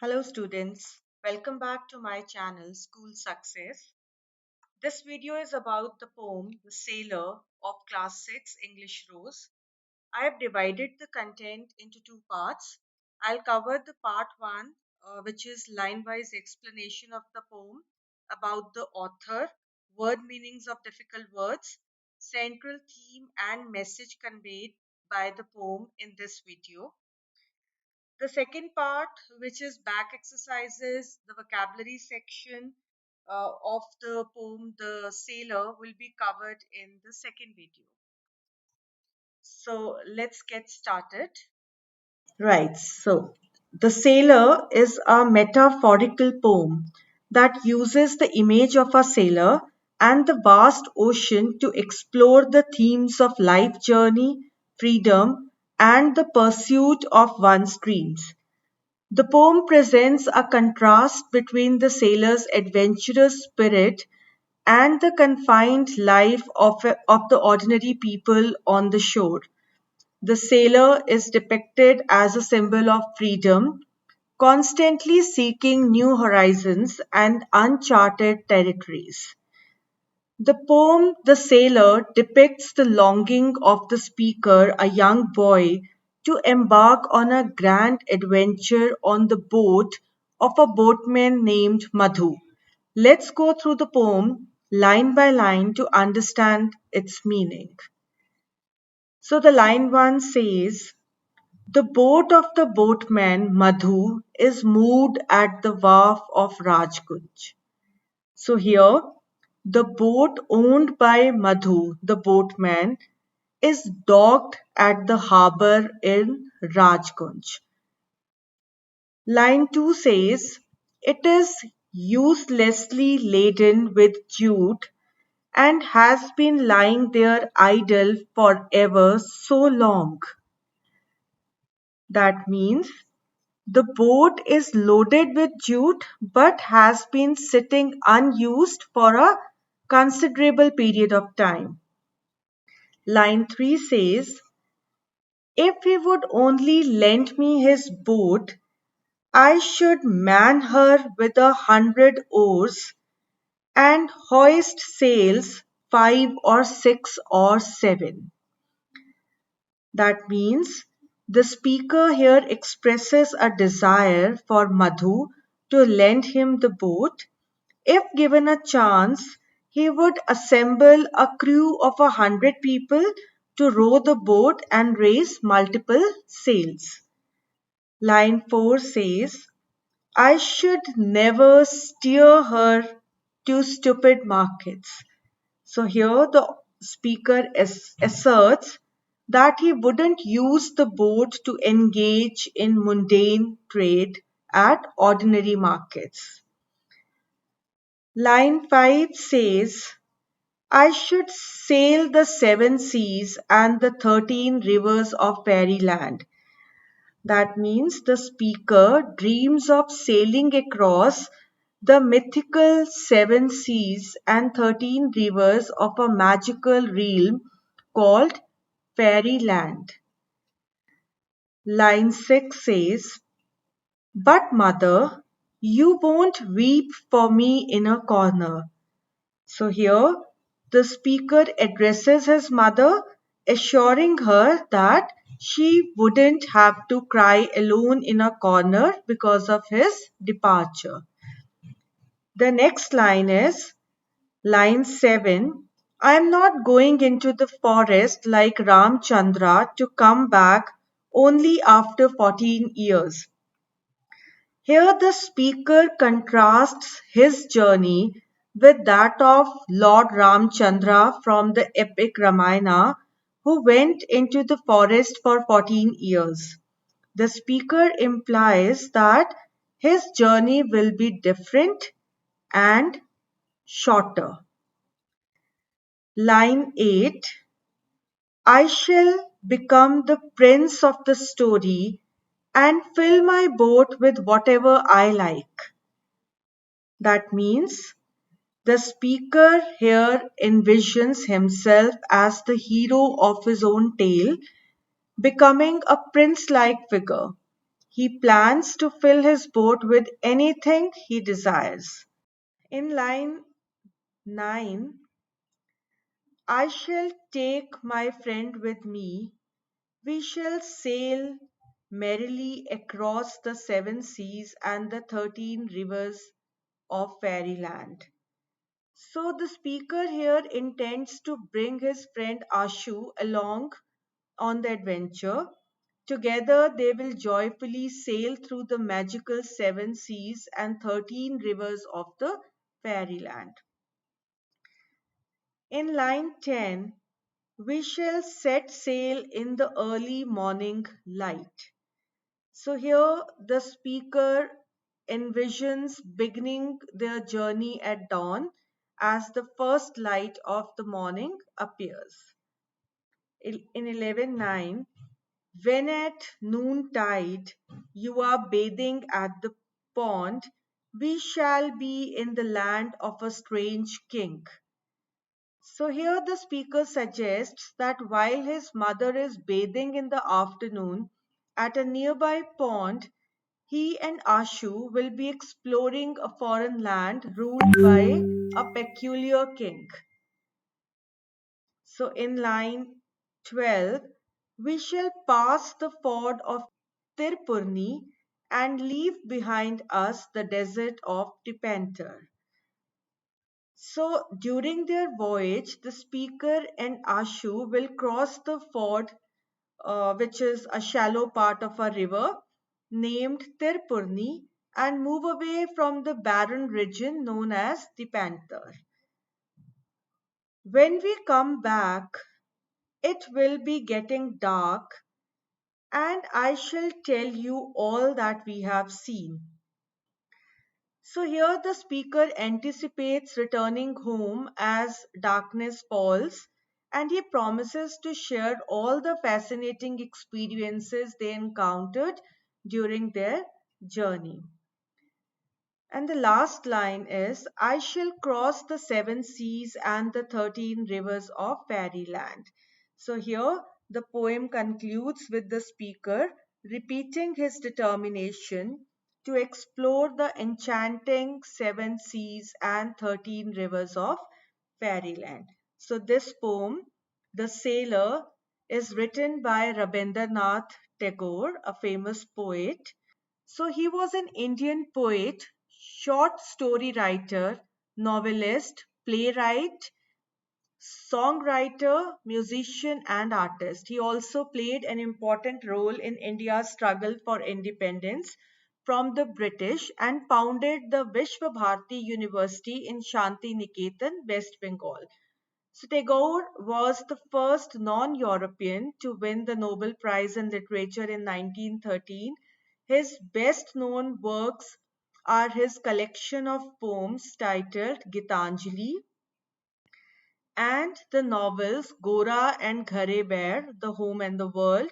Hello students, welcome back to my channel School Success. This video is about the poem The Sailor of Class 6 English Rose. I have divided the content into two parts. I'll cover the part 1 which is line-wise explanation of the poem about the author, word meanings of difficult words, central theme and message conveyed by the poem in this video. The second part, which is back exercises, the vocabulary section of the poem The Sailor, will be covered in the second video. So let's get started. Right, so The Sailor is a metaphorical poem that uses the image of a sailor and the vast ocean to explore the themes of life journey, freedom, and the pursuit of one's dreams. The poem presents a contrast between the sailor's adventurous spirit and the confined life of the ordinary people on the shore. The sailor is depicted as a symbol of freedom, constantly seeking new horizons and uncharted territories. The poem The Sailor depicts the longing of the speaker, a young boy, to embark on a grand adventure on the boat of a boatman named Madhu. Let's go through the poem line by line to understand its meaning. So the line 1 says, the boat of the boatman Madhu is moored at the wharf of Rajgunj. So here, the boat owned by Madhu, the boatman, is docked at the harbour in Rajgunj. Line 2 says, it is uselessly laden with jute and has been lying there idle for ever so long. That means the boat is loaded with jute but has been sitting unused for a considerable period of time. Line 3 says, if he would only lend me his boat, I should man her with 100 oars and hoist sails 5 or 6 or 7. That means the speaker here expresses a desire for Madhu to lend him the boat. If given a chance, he would assemble a crew of 100 people to row the boat and raise multiple sails. Line 4 says, I should never steer her to stupid markets. So here the speaker asserts that he wouldn't use the boat to engage in mundane trade at ordinary markets. Line 5 says, I should sail the 7 seas and the 13 rivers of fairyland. That means the speaker dreams of sailing across the mythical 7 seas and 13 rivers of a magical realm called fairyland. Line 6 says, but mother, you won't weep for me in a corner. So here the speaker addresses his mother, assuring her that she wouldn't have to cry alone in a corner because of his departure. The next line is line 7. I am not going into the forest like Ramchandra to come back only after 14 years. Here the speaker contrasts his journey with that of Lord Ramchandra from the epic Ramayana, who went into the forest for 14 years. The speaker implies that his journey will be different and shorter. Line 8. I shall become the prince of the story and fill my boat with whatever I like. That means the speaker here envisions himself as the hero of his own tale, becoming a prince like figure. He plans to fill his boat with anything he desires. In line 9, I shall take my friend with me. We shall sail merrily across the 7 seas and the 13 rivers of fairyland. So the speaker here intends to bring his friend Ashu along on the adventure. Together they will joyfully sail through the magical 7 seas and 13 rivers of the fairyland. In line 10, we shall set sail in the early morning light. So here the speaker envisions beginning their journey at dawn as the first light of the morning appears. In 11:9, when at noontide you are bathing at the pond, we shall be in the land of a strange king. So here the speaker suggests that while his mother is bathing in the afternoon at a nearby pond, he and Ashu will be exploring a foreign land ruled by a peculiar king. So in line 12, we shall pass the ford of Tirpurni and leave behind us the desert of Tipantar. So during their voyage, the speaker and Ashu will cross the ford, which is a shallow part of a river named Tirpurni, and move away from the barren region known as the Panther. When we come back, it will be getting dark, and I shall tell you all that we have seen. So here the speaker anticipates returning home as darkness falls, and he promises to share all the fascinating experiences they encountered during their journey. And the last line is, I shall cross the 7 seas and the 13 rivers of fairyland. So here the poem concludes with the speaker repeating his determination to explore the enchanting 7 seas and 13 rivers of fairyland. So this poem, The Sailor, is written by Rabindranath Tagore, a famous poet. So he was an Indian poet, short story writer, novelist, playwright, songwriter, musician, and artist. He also played an important role in India's struggle for independence from the British and founded the Vishwa Bharati University in Shanti Niketan, West Bengal. So Tagore was the first non-European to win the Nobel Prize in Literature in 1913. His best-known works are his collection of poems titled Gitanjali and the novels Gora and Ghare Bear, The Home and the World.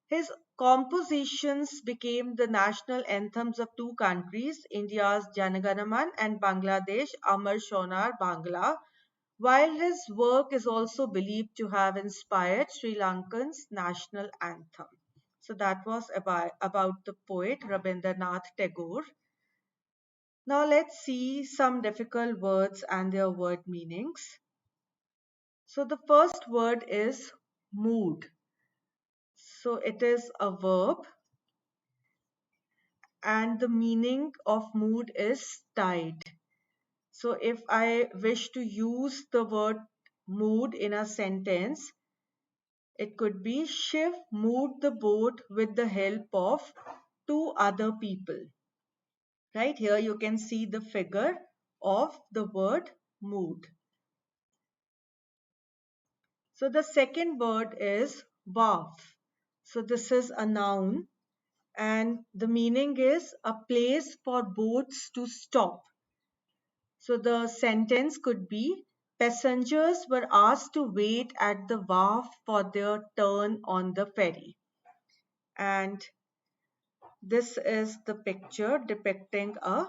His compositions became the national anthems of two countries, India's Janaganaman and Bangladesh Amar Shonar Bangla, while his work is also believed to have inspired Sri Lankan's national anthem. So that was about the poet Rabindranath Tagore. Now let's see some difficult words and their word meanings. So the first word is mood. So it is a verb, and the meaning of mood is tide. So if I wish to use the word mood in a sentence, it could be Shiv moved the boat with the help of two other people. Right here you can see the figure of the word mood. So the second word is wharf. So this is a noun and the meaning is a place for boats to stop. So the sentence could be passengers were asked to wait at the wharf for their turn on the ferry. And this is the picture depicting a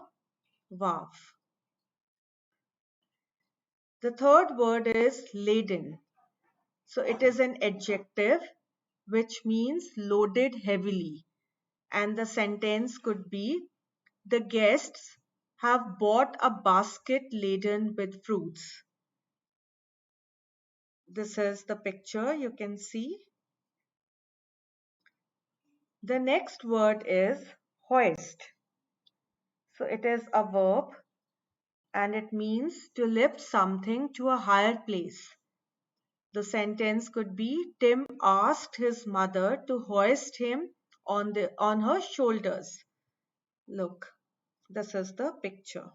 wharf. The third word is laden. So it is an adjective which means loaded heavily. And the sentence could be, the guests have bought a basket laden with fruits. This is the picture you can see. The next word is hoist. So it is a verb and it means to lift something to a higher place. The sentence could be, Tim asked his mother to hoist him on her shoulders. Look, this is the picture.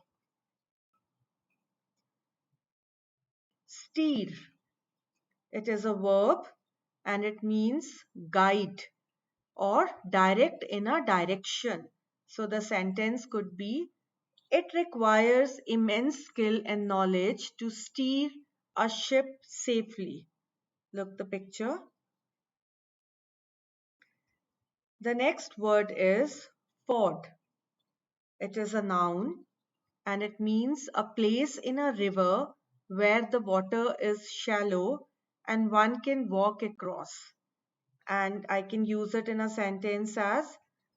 Steer. It is a verb and it means guide or direct in a direction. So the sentence could be, it requires immense skill and knowledge to steer a ship safely. Look the picture. The next word is ford. It is a noun and it means a place in a river where the water is shallow and one can walk across. And I can use it in a sentence as,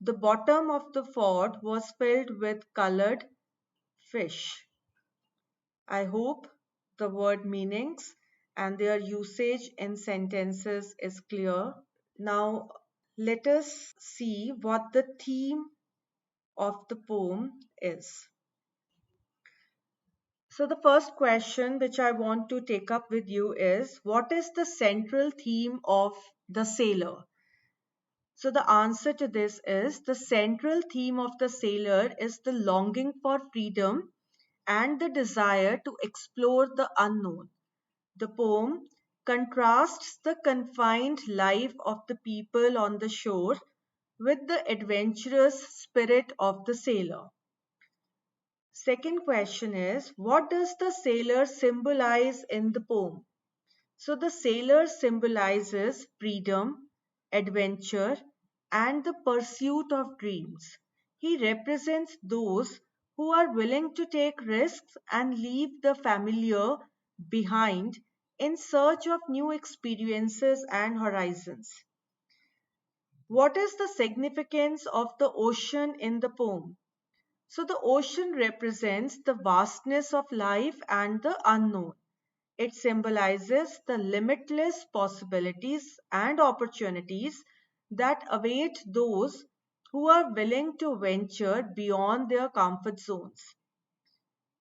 the bottom of the ford was filled with colored fish. I hope the word meanings and their usage in sentences is clear. Now let us see what the theme of the poem is. So the first question which I want to take up with you is, what is the central theme of The Sailor? So the answer to this is, the central theme of The Sailor is the longing for freedom and the desire to explore the unknown. The poem contrasts the confined life of the people on the shore with the adventurous spirit of the sailor. Second question is, what does the sailor symbolize in the poem? So the sailor symbolizes freedom, adventure, and the pursuit of dreams. He represents those who are willing to take risks and leave the familiar behind in search of new experiences and horizons. What is the significance of the ocean in the poem? So the ocean represents the vastness of life and the unknown. It symbolizes the limitless possibilities and opportunities that await those who are willing to venture beyond their comfort zones.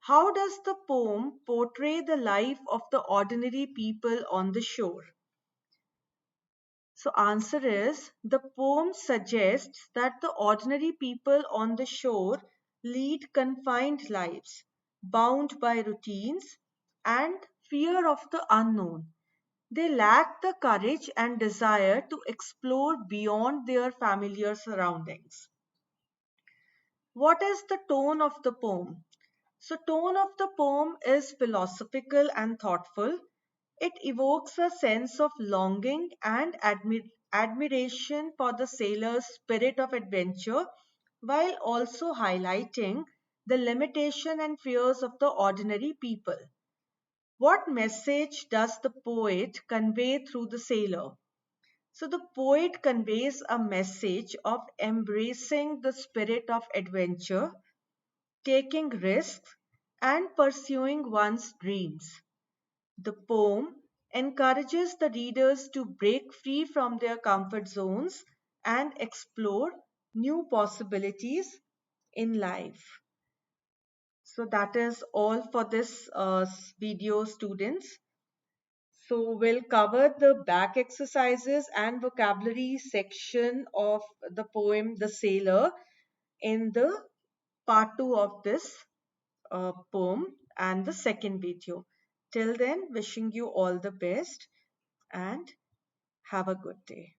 How does the poem portray the life of the ordinary people on the shore? So answer is, the poem suggests that the ordinary people on the shore lead confined lives, bound by routines and fear of the unknown. They lack the courage and desire to explore beyond their familiar surroundings. What is the tone of the poem? So tone of the poem is philosophical and thoughtful. It evokes a sense of longing and admiration for the sailor's spirit of adventure, while also highlighting the limitation and fears of the ordinary people. What message does the poet convey through the sailor? So the poet conveys a message of embracing the spirit of adventure, taking risks, and pursuing one's dreams. The poem encourages the readers to break free from their comfort zones and explore new possibilities in life. So that is all for this video, students. So we'll cover the back exercises and vocabulary section of the poem The Sailor in the part 2 of this poem and the second video. Till then, wishing you all the best and have a good day.